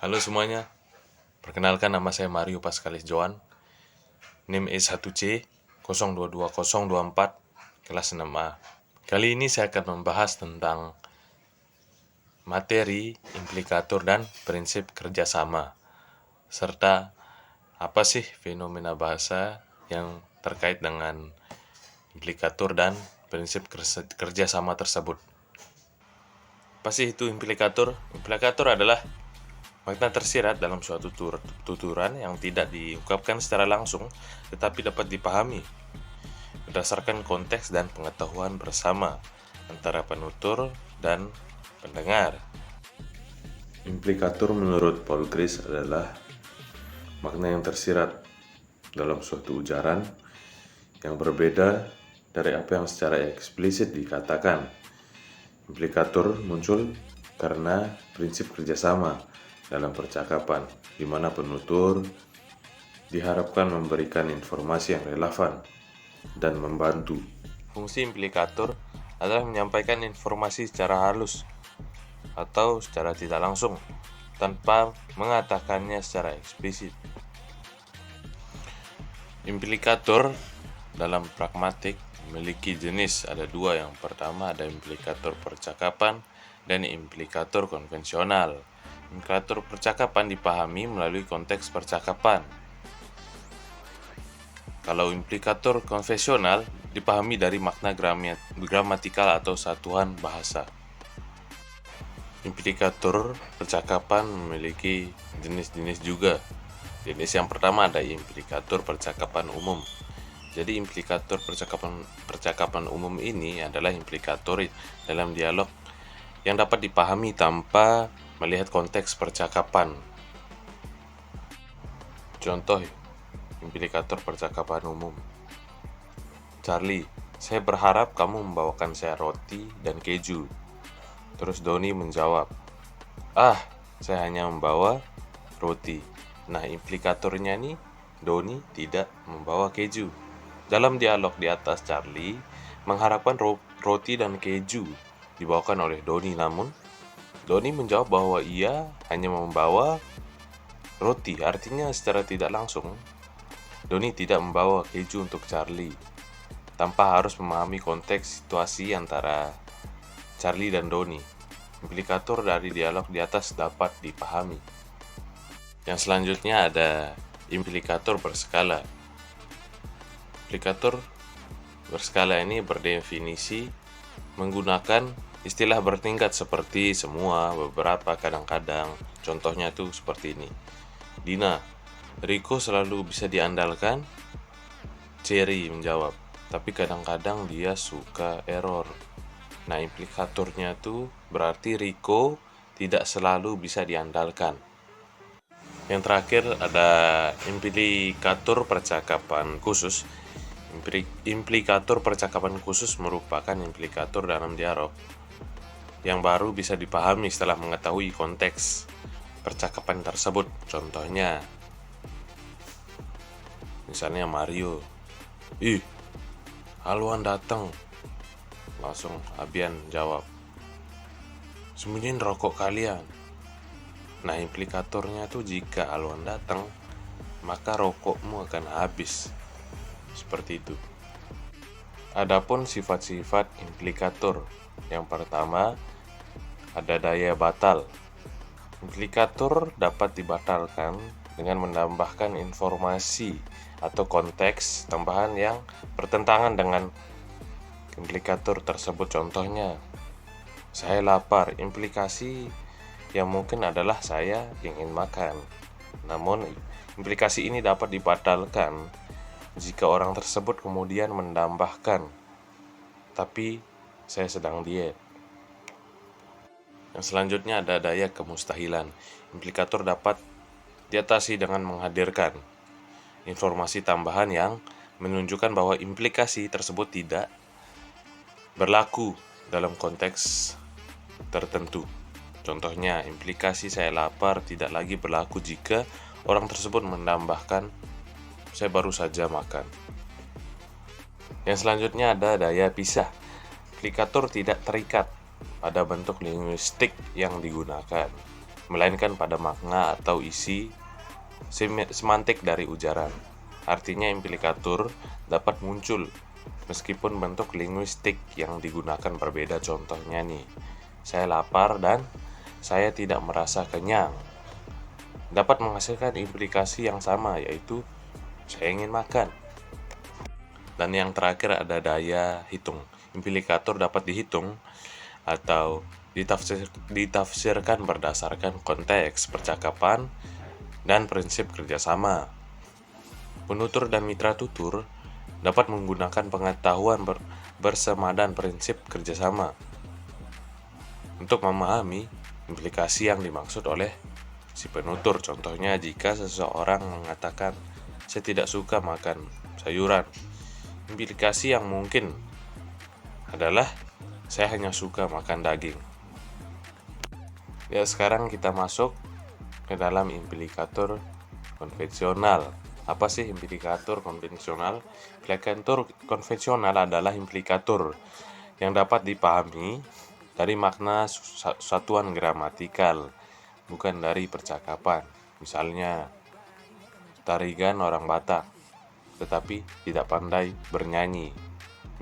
Halo semuanya, perkenalkan nama saya Mario Pascalis Joan, NIM E1C022024, kelas 6A. Kali ini saya akan membahas tentang materi, implikator, dan prinsip kerjasama, serta apa sih fenomena bahasa yang terkait dengan implikator dan prinsip kerjasama tersebut. Apa sih itu implikator? Implikator adalah makna tersirat dalam suatu tuturan yang tidak diungkapkan secara langsung, tetapi dapat dipahami berdasarkan konteks dan pengetahuan bersama antara penutur dan pendengar. Implikator menurut Paul Chris adalah makna yang tersirat dalam suatu ujaran yang berbeda dari apa yang secara eksplisit dikatakan. Implikator muncul karena prinsip kerjasama dalam percakapan, di mana penutur diharapkan memberikan informasi yang relevan dan membantu. Fungsi implikator adalah menyampaikan informasi secara halus atau secara tidak langsung, tanpa mengatakannya secara eksplisit. Implikator dalam pragmatik memiliki jenis, ada dua. Yang pertama ada implikator percakapan dan implikator konvensional. Implikator percakapan dipahami melalui konteks percakapan. Kalau implikator konvensional dipahami dari makna gramatikal atau satuan bahasa. Implikator percakapan memiliki jenis-jenis juga. Jenis yang pertama ada implikator percakapan umum. Jadi implikator percakapan umum ini adalah implikator dalam dialog yang dapat dipahami tanpa melihat konteks percakapan. Contoh implikator percakapan umum. Charlie, saya berharap kamu membawakan saya roti dan keju. Terus Doni menjawab, saya hanya membawa roti. Nah, implikatornya nih, Doni tidak membawa keju. Dalam dialog di atas, Charlie mengharapkan roti dan keju dibawakan oleh Doni, namun Doni menjawab bahwa ia hanya membawa roti. Artinya secara tidak langsung, Doni tidak membawa keju untuk Charlie, tanpa harus memahami konteks situasi antara Charlie dan Doni. Implikator dari dialog di atas dapat dipahami. Yang selanjutnya ada implikator berskala. Implikator berskala ini berdefinisi menggunakan istilah bertingkat seperti semua, beberapa, kadang-kadang. Contohnya tuh seperti ini. Dina, Riko selalu bisa diandalkan? Cherry menjawab, tapi kadang-kadang dia suka error. Nah, implikatornya tuh berarti Riko tidak selalu bisa diandalkan. Yang terakhir ada implikator percakapan khusus. Implikator percakapan khusus merupakan implikator dalam dialog yang baru bisa dipahami setelah mengetahui konteks percakapan tersebut. Contohnya, misalnya Mario, Haluan datang. Langsung Abian jawab, sembunyiin rokok kalian. Nah, implikatornya tuh jika Haluan datang, maka rokokmu akan habis. Seperti itu. Adapun sifat-sifat implikator. Yang pertama, ada daya batal. Implikator dapat dibatalkan dengan menambahkan informasi atau konteks tambahan yang bertentangan dengan implikator tersebut. Contohnya, saya lapar. Implikasi yang mungkin adalah saya ingin makan. Namun, implikasi ini dapat dibatalkan jika orang tersebut kemudian menambahkan, tapi saya sedang diet. Yang selanjutnya ada daya kemustahilan. Implikator dapat diatasi dengan menghadirkan informasi tambahan yang menunjukkan bahwa implikasi tersebut tidak berlaku dalam konteks tertentu. Contohnya, implikasi saya lapar tidak lagi berlaku jika orang tersebut menambahkan saya baru saja makan. Yang selanjutnya ada daya pisah. Implikator tidak terikat pada bentuk linguistik yang digunakan. melainkan pada makna atau isi semantik dari ujaran. Artinya implikatur dapat muncul meskipun bentuk linguistik yang digunakan berbeda. Contohnya nih, saya lapar dan saya tidak merasa kenyang dapat menghasilkan implikasi yang sama, yaitu saya ingin makan. Dan yang terakhir ada daya hitung. Implikator dapat dihitung atau ditafsirkan berdasarkan konteks percakapan dan prinsip kerjasama. Penutur dan mitra tutur dapat menggunakan pengetahuan bersama dan prinsip kerjasama untuk memahami implikasi yang dimaksud oleh si penutur. Contohnya, jika seseorang mengatakan saya tidak suka makan sayuran, implikasi yang mungkin adalah saya hanya suka makan daging. Ya, sekarang kita masuk ke dalam implikator konvensional. Apa sih implikator konvensional? Implikator konvensional adalah implikator yang dapat dipahami dari makna satuan gramatikal, bukan dari percakapan. Misalnya, Tarigan orang Batak, tetapi tidak pandai bernyanyi.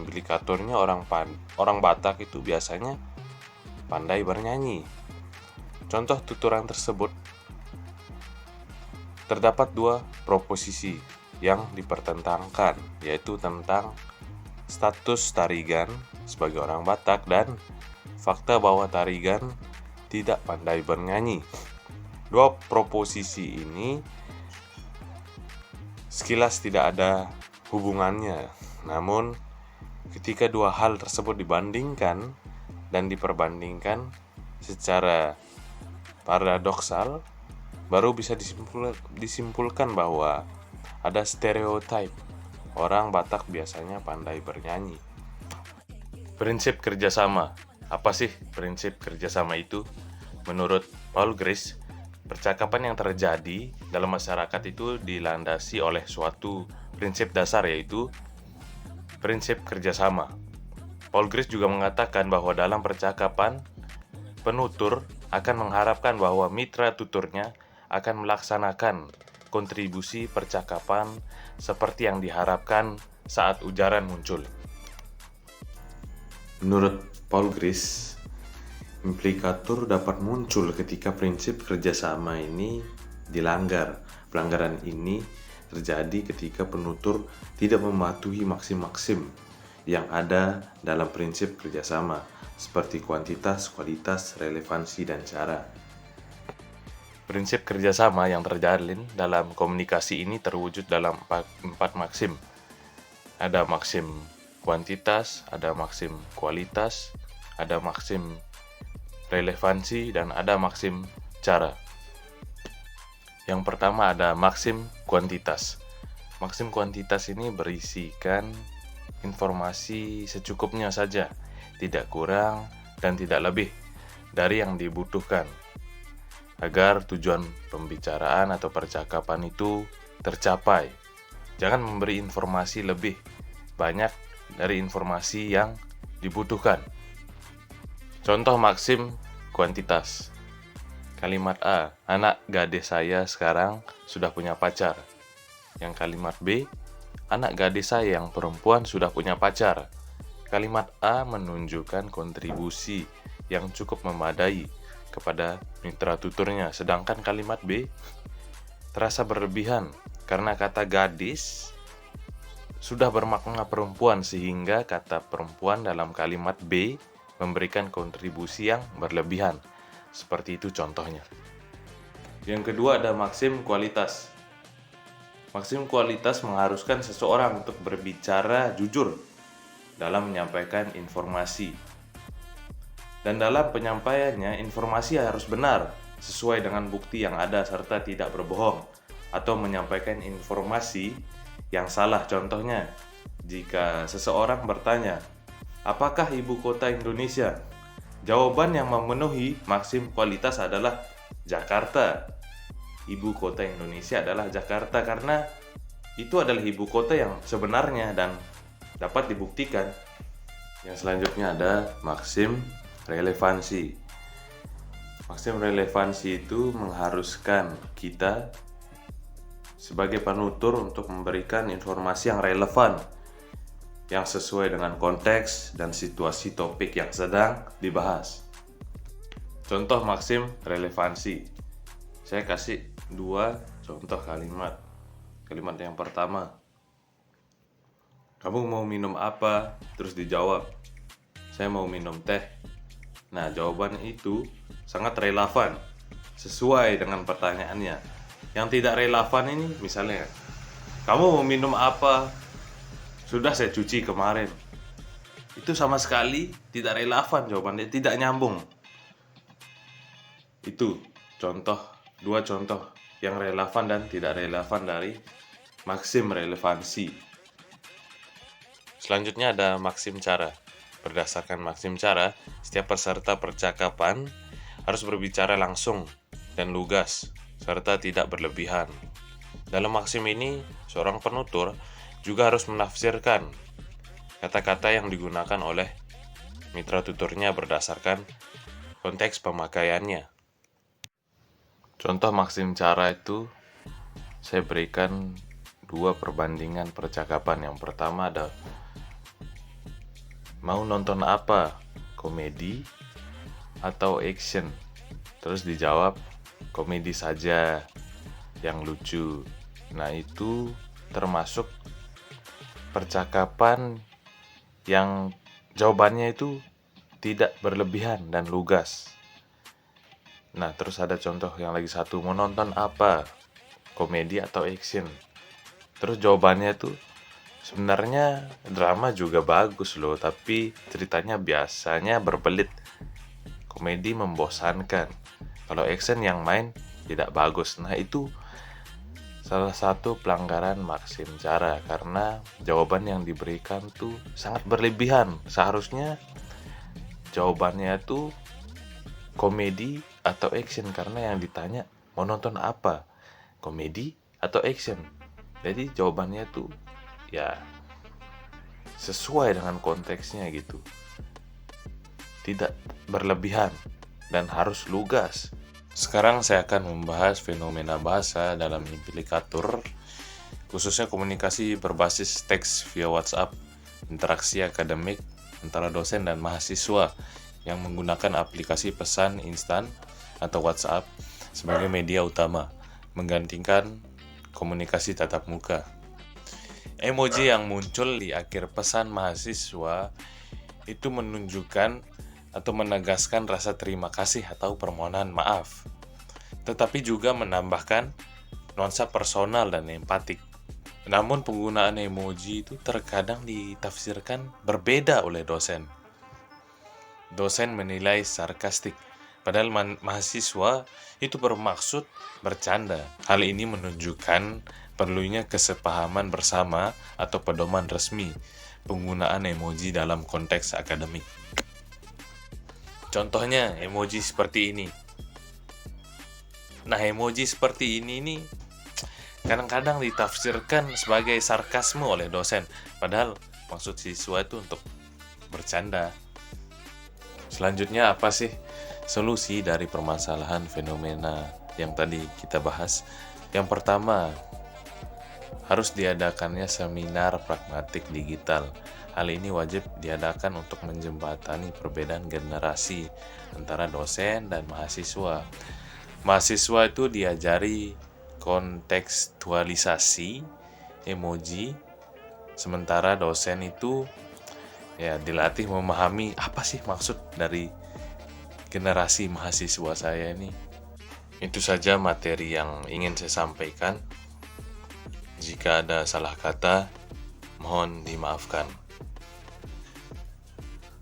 Implikatornya orang Batak itu biasanya pandai bernyanyi. Contoh tuturan tersebut, terdapat dua proposisi yang dipertentangkan, yaitu tentang status Tarigan sebagai orang Batak dan fakta bahwa Tarigan tidak pandai bernyanyi. Dua proposisi ini sekilas tidak ada hubungannya, namun ketika dua hal tersebut dibandingkan dan diperbandingkan secara paradoksal, baru bisa disimpulkan bahwa ada stereotip orang Batak biasanya pandai bernyanyi. Prinsip kerjasama. Apa sih prinsip kerjasama itu? Menurut Paul Grice, percakapan yang terjadi dalam masyarakat itu dilandasi oleh suatu prinsip dasar, yaitu prinsip kerjasama. Paul Grice juga mengatakan bahwa dalam percakapan, penutur akan mengharapkan bahwa mitra tuturnya akan melaksanakan kontribusi percakapan seperti yang diharapkan saat ujaran muncul. Menurut Paul Grice, implikator dapat muncul ketika prinsip kerjasama ini dilanggar. Pelanggaran ini terjadi ketika penutur tidak mematuhi maksim-maksim yang ada dalam prinsip kerjasama, seperti kuantitas, kualitas, relevansi, dan cara. Prinsip kerjasama yang terjalin dalam komunikasi ini terwujud dalam empat maksim. Ada maksim kuantitas, ada maksim kualitas, ada maksim relevansi, dan ada maksim cara. Yang pertama ada maksim kuantitas. Maksim kuantitas ini berisikan informasi secukupnya saja, tidak kurang dan tidak lebih dari yang dibutuhkan, agar tujuan pembicaraan atau percakapan itu tercapai. Jangan memberi informasi lebih banyak dari informasi yang dibutuhkan. Contoh maksim kuantitas. Kalimat A, anak gadis saya sekarang sudah punya pacar. Yang kalimat B, anak gadis saya yang perempuan sudah punya pacar. Kalimat A menunjukkan kontribusi yang cukup memadai kepada mitra tuturnya, sedangkan kalimat B terasa berlebihan karena kata gadis sudah bermakna perempuan, sehingga kata perempuan dalam kalimat B memberikan kontribusi yang berlebihan. Seperti itu contohnya. Yang kedua ada maksim kualitas. Maksim kualitas mengharuskan seseorang untuk berbicara jujur dalam menyampaikan informasi. Dan dalam penyampaiannya, informasi harus benar, sesuai dengan bukti yang ada, serta tidak berbohong atau menyampaikan informasi yang salah. Contohnya, jika seseorang bertanya, apakah ibu kota Indonesia? Jawaban yang memenuhi maksim kualitas adalah Jakarta. Ibu kota Indonesia adalah Jakarta karena itu adalah ibu kota yang sebenarnya dan dapat dibuktikan. Yang selanjutnya ada maksim relevansi. Maksim relevansi itu mengharuskan kita sebagai penutur untuk memberikan informasi yang relevan, yang sesuai dengan konteks dan situasi topik yang sedang dibahas. Contoh maksim relevansi. Saya kasih 2 contoh kalimat. Kalimat yang pertama, kamu mau minum apa? Terus dijawab, saya mau minum teh. Nah, jawaban itu sangat relevan, sesuai dengan pertanyaannya. Yang tidak relevan ini misalnya, kamu mau minum apa? Sudah saya cuci kemarin. Itu sama sekali tidak relevan jawabannya, tidak nyambung. Itu contoh, 2 contoh yang relevan dan tidak relevan dari maksim relevansi. Selanjutnya ada maksim cara. Berdasarkan maksim cara, setiap peserta percakapan harus berbicara langsung dan lugas, serta tidak berlebihan. Dalam maksim ini, seorang penutur juga harus menafsirkan kata-kata yang digunakan oleh mitra tuturnya berdasarkan konteks pemakaiannya. Contoh maksim cara itu saya berikan 2 perbandingan percakapan. Yang pertama ada, mau nonton apa? Komedi atau action? Terus dijawab, komedi saja yang lucu. Nah, itu termasuk percakapan yang jawabannya itu tidak berlebihan dan lugas. Nah, terus ada contoh yang lagi satu, mau nonton apa? Komedi atau action? Terus jawabannya tuh, sebenarnya drama juga bagus loh, tapi ceritanya biasanya berbelit. Komedi membosankan. Kalau action yang main tidak bagus. Nah, itu salah satu pelanggaran maksim cara, karena jawaban yang diberikan tuh sangat berlebihan. Seharusnya jawabannya tuh komedi atau action, karena yang ditanya mau nonton apa? Komedi atau action? Jadi jawabannya tuh ya sesuai dengan konteksnya gitu, tidak berlebihan dan harus lugas. Sekarang saya akan membahas fenomena bahasa dalam implikatur, khususnya komunikasi berbasis teks via WhatsApp, interaksi akademik antara dosen dan mahasiswa yang menggunakan aplikasi pesan instan atau WhatsApp sebagai media utama, menggantikan komunikasi tatap muka. Emoji yang muncul di akhir pesan mahasiswa itu menunjukkan atau menegaskan rasa terima kasih atau permohonan maaf, tetapi juga menambahkan nuansa personal dan empatik. Namun penggunaan emoji itu terkadang ditafsirkan berbeda oleh dosen. Dosen menilai sarkastik, padahal mahasiswa itu bermaksud bercanda. Hal ini menunjukkan perlunya kesepahaman bersama atau pedoman resmi penggunaan emoji dalam konteks akademik. Contohnya emoji seperti ini. Nah, emoji seperti ini nih kadang-kadang ditafsirkan sebagai sarkasme oleh dosen, padahal maksud siswa itu untuk bercanda. Selanjutnya apa sih solusi dari permasalahan fenomena yang tadi kita bahas? Yang pertama, harus diadakannya seminar pragmatik digital. Hal ini wajib diadakan untuk menjembatani perbedaan generasi antara dosen dan mahasiswa. Mahasiswa itu diajari kontekstualisasi emoji, sementara dosen itu ya dilatih memahami apa sih maksud dari generasi mahasiswa saya ini. Itu saja materi yang ingin saya sampaikan. Jika ada salah kata, mohon dimaafkan.